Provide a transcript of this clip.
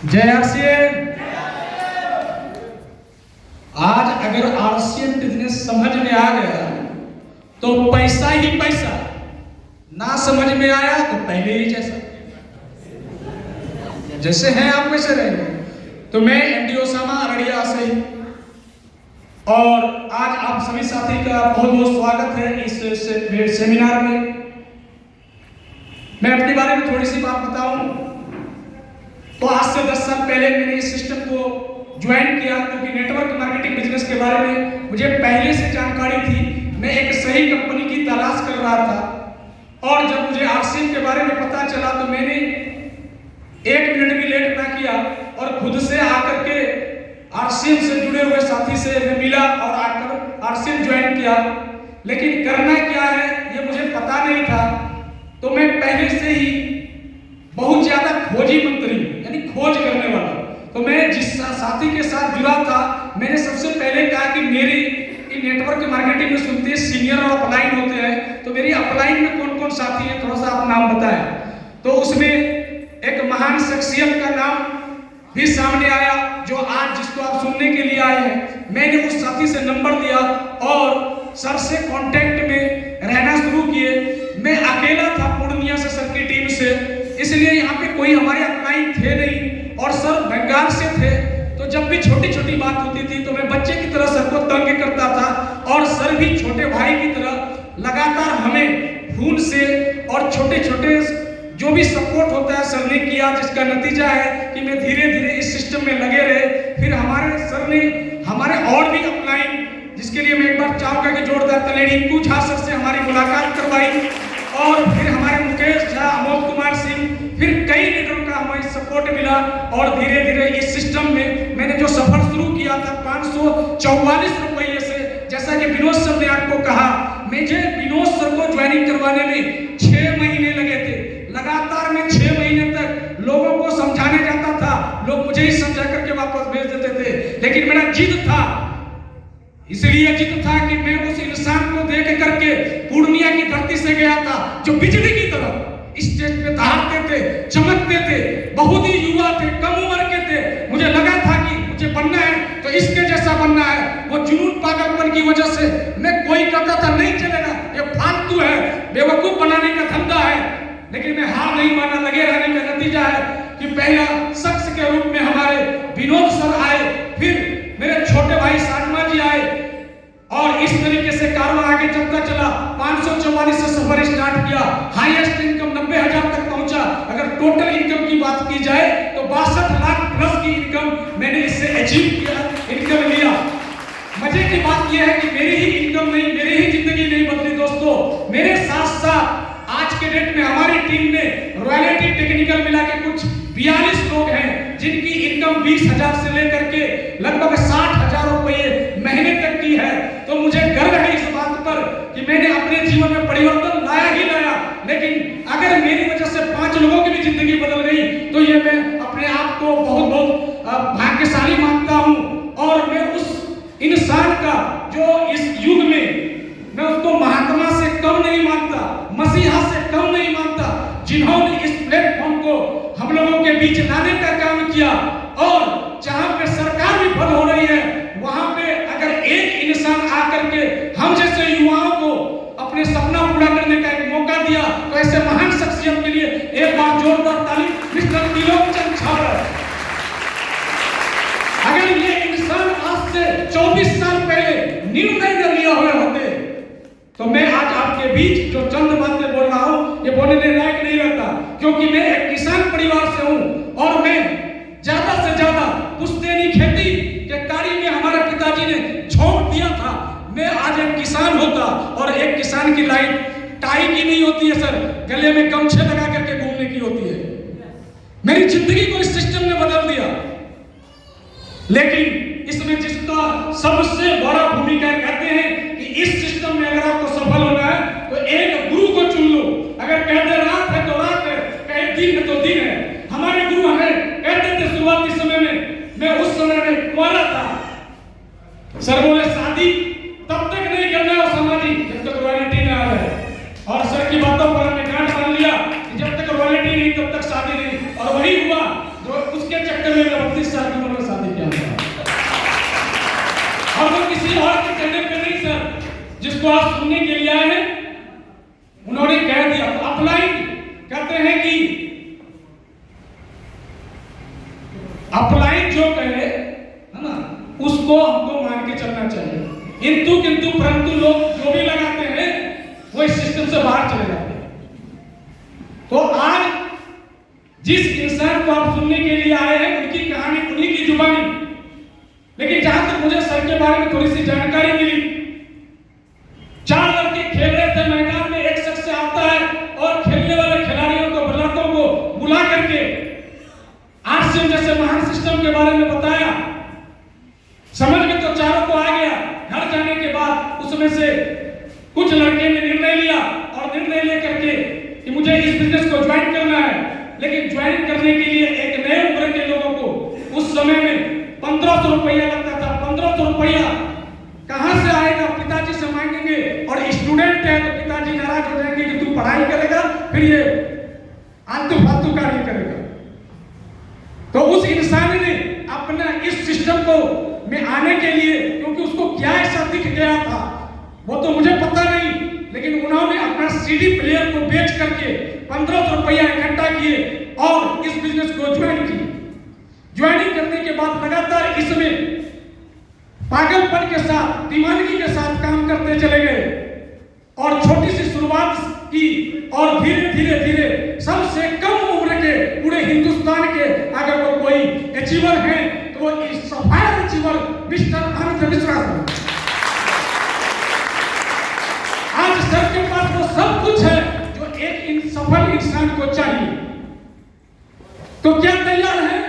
जय आरसीएम। आज अगर आरसीएम बिजनेस समझ में आ गया तो पैसा ही पैसा, ना समझ में आया तो पहले ही जैसे हैं आप वैसे रहेंगे। तो मैं एमडी ओसामा अररिया से, और आज आप सभी साथी का बहुत बहुत स्वागत है इस सेमिनार में। मैं अपने बारे में थोड़ी सी बात बताऊं तो आज से 10 साल पहले मैंने इस सिस्टम को ज्वाइन किया, क्योंकि नेटवर्क मार्केटिंग बिजनेस के बारे में मुझे पहले से जानकारी थी। मैं एक सही कंपनी की तलाश कर रहा था, और जब मुझे आरसीएम के बारे में पता चला तो मैंने 1 मिनट भी लेट ना किया और खुद से आकर के आरसीएम से जुड़े हुए साथी से मैं मिला और आकर आरसीएम ज्वाइन किया। लेकिन करना क्या है ये मुझे पता नहीं था, तो मैं पहले से ही बहुत ज्यादा खोजी मंत्री यानी खोज करने वाला। तो मैं जिस साथी के साथ जुड़ा था, मैंने सबसे पहले कहा कि मेरी नेटवर्क मार्केटिंग में सुनते हैं सीनियर और अपलाइन होते हैं, तो मेरी अपलाइन में कौन कौन साथी है थोड़ा सा आप नाम बताएं। तो उसमें एक महान शख्सियत का नाम भी सामने आया जो आज जिसको आप सुनने के लिए आए हैं। मैंने उस साथी से नंबर लिया और सर से कांटेक्ट में रहना शुरू किए। मैं अकेला था पूर्णिया से सर की टीम से, इसलिए यहाँ पे कोई हमारे अपलाइन थे नहीं, और सर बंगाल से थे। तो जब भी छोटी छोटी बात होती थी तो मैं बच्चे की तरह सर को तंग करता था, और सर भी छोटे भाई की तरह लगातार हमें फोन से और छोटे छोटे जो भी सपोर्ट होता है सर ने किया, जिसका नतीजा है कि मैं धीरे धीरे इस सिस्टम में लगे रहे। फिर हमारे सर ने हमारे और भी अपलाइन, जिसके लिए मैं एक बार चाहूंगा कि जोरदार ताली, रिंकू झा सर से हमारी मुलाकात करवाई, और फिर हमारे मुकेश झा, अमोद कुमार सिंह, फिर कई लीडरों का हमें सपोर्ट मिला। और धीरे धीरे इस सिस्टम में मैंने जो सफर शुरू किया था 544 रुपये से, जैसा कि विनोद सर ने आपको कहा, मुझे विनोद सर को ज्वाइनिंग करवाने में 6 महीने लगे थे। लगातार मैं 6 महीने तक लोगों को समझाने जाता था, लोग मुझे ही समझा करके वापस भेज देते थे। लेकिन मेरा जिद था, इसलिए जिद था कि मैं उस इंसान को देख करके पूर्णिया की धरती से गया था जो बिजली की तरह स्टेज पे दहाड़ते थे, चमकते थे, बहुत ही युवा थे, कम उम्र के थे। मुझे लगा था कि मुझे बनना है तो इसके जैसा बनना है। वो जुनून पागलपन की वजह से मैं कोई कहता था नहीं चलेगा, ये फालतू है, बेवकूफ बनाने का धंधा है। लेकिन मैं हार नहीं माना, लगे रहने का नतीजा है कि पहला शख्स के रूप में हमारे विनोद सर आए, फिर मेरे छोटे भाई साजमा जी आए, और इस तरीके से कारोबार आगे चलता चला। 544 से सफर स्टार्ट किया, हाईएस्ट इनकम 90,000 तक पहुंचा। अगर टोटल इनकम की बात की जाए तो 62 लाख प्लस की इनकम मैंने इससे अचीव किया, इनकम लिया। मजे की बात यह है कि मेरी ही इनकम नहीं, मेरी ही जिंदगी नहीं बदली दोस्तों। मेरे साथ साथ आज के डेट में हमारी टीम में रॉयल्टी टेक्निकल मिला के कुछ 42 लोग हैं जिनकी इनकम 20,000 से लेकर के लगभग 60,000 रुपये महीने तक की है। तो मुझे गर्व है इस बात पर कि मैंने अपने जीवन में परिवर्तन लाया ही लाया। लेकिन अगर मेरी वजह से 5 लोगों की भी जिंदगी बदल गई तो ये मैं अपने आप को बहुत बहुत भाग्यशाली मानता हूँ। और मैं उस इंसान का जो इस युग में, मैं उसको महात्मा से कम नहीं मानता, मसीहा से कम नहीं मानता, जिन्होंने इस प्लेटफॉर्म को हम लोगों के बीच लाने का काम किया। और जहां पे सरकार विफल हो रही है, वहां पे अगर एक इंसान आकर के हम जैसे युवाओं को अपने सपना पूरा करने का एक मौका दिया, तो ऐसे महान शख्सियत के लिए एक बार जोरदार ताली मिस्टर त्रिलोकचंद छाबड़ा। अगर ये इंसान आज से 24 साल पहले निर्णय न लिया हुए होते तो मैं आज आपके बीच जो चंद बातें बोल रहा हूं ये बोलने लायक नहीं रहता, क्योंकि मैं एक किसान परिवार से हूं और मैं ज्यादा से ज्यादा पुश्तैनी खेती के कार्य में हमारे पिताजी ने झोंक दिया था। मैं आज एक किसान होता, और एक किसान की लाइफ टाई की नहीं होती है सर, गले में गमछे लगा करके घूमने की होती है। मेरी जिंदगी को इस सिस्टम ने बदल दिया। लेकिन इसमें जिसका सबसे बड़ा भूमिका कहते हैं कि इस सिस्टम में अगर आपको सफल होना है तो एक गुरु को चुन लो। अगर कहते रात है तो रात है, कहे दिन है तो दिन है। हमारे गुरु हमें कहते थे शुरुआती समय में, मैं उस समय में कुंवारा था, सर बोले शादी तब तक नहीं करना है समाधि जब तक रॉयल्टी ना आ जाए। और सर की बातों पर हमने गांठ बांध लिया कि जब तक रॉयल्टी नहीं तब तक शादी नहीं, और वही हुआ जो उसके चक्कर में 32 साल की उम्र में शादी किया था। और वो किसी और के कहने पे नहीं सर, जिसको आप सुनने के लिए आए हैं उन्होंने कह दिया। तो अपलाइन कहते हैं कि अपलाइन जो कहे है ना उसको हमको मान के चलना चाहिए। किंतु परंतु लोग जो भी लगाते हैं वो इस सिस्टम से बाहर चले जाते हैं। तो आज जिस इंसान को आप सुनने के लिए आए हैं उनकी कहानी उन्हीं की जुबानी, लेकिन जहां तक मुझे सर के बारे में थोड़ी सी जानकारी मिली, 4 लड़के खेल रहे थे मैदान में, एक शख्स आता है और खेलने वाले खिलाड़ियों को बल्लातों को बुला करके आरसीएम जैसे महान सिस्टम के बारे में बताया। समझ में तो चारों को आ गया। घर जाने के बाद उसमें से कुछ लड़के ने निर्णय लिया और निर्णय लेकर के कि मुझे इस बिजनेस को ज्वाइन करना है, लेकिन ज्वाइन करने के लिए एक नए उम्र के लोगों को उस समय में 1500 रुपया लगता था। 1500 रुपया कहां से आएगा? पिताजी से मांगेंगे, और स्टूडेंट है तो पिताजी नाराज हो जाएंगे कि तू पढ़ाई करेगा फिर ये आलतू फालतू कार्य करेगा। तो उस इंसान ने अपना इस सिस्टम को में आने के लिए, क्योंकि उसको क्या ऐसा दिख गया था वो तो मुझे पता नहीं, लेकिन उन्होंने अपना सीडी प्लेयर को बेच करके 1500 रुपया इकट्ठा किए और इस बिजनेस को ज्वाइन किए। ज्वाइनिंग करने के बाद लगातार इसमें पागलपन के साथ, दीवानगी के साथ काम करते चले गए और छोटी सी शुरुआत की और धीरे धीरे सबसे कम उम्र के पूरे हिंदुस्तान के अगर वो कोई अचीवर है तो वो सफायर अचीवर मिस्टर आनंद मिश्रा सर। आज सर के पास वो सब कुछ है जो एक सफल इंसान को चाहिए। तो क्या तैयार है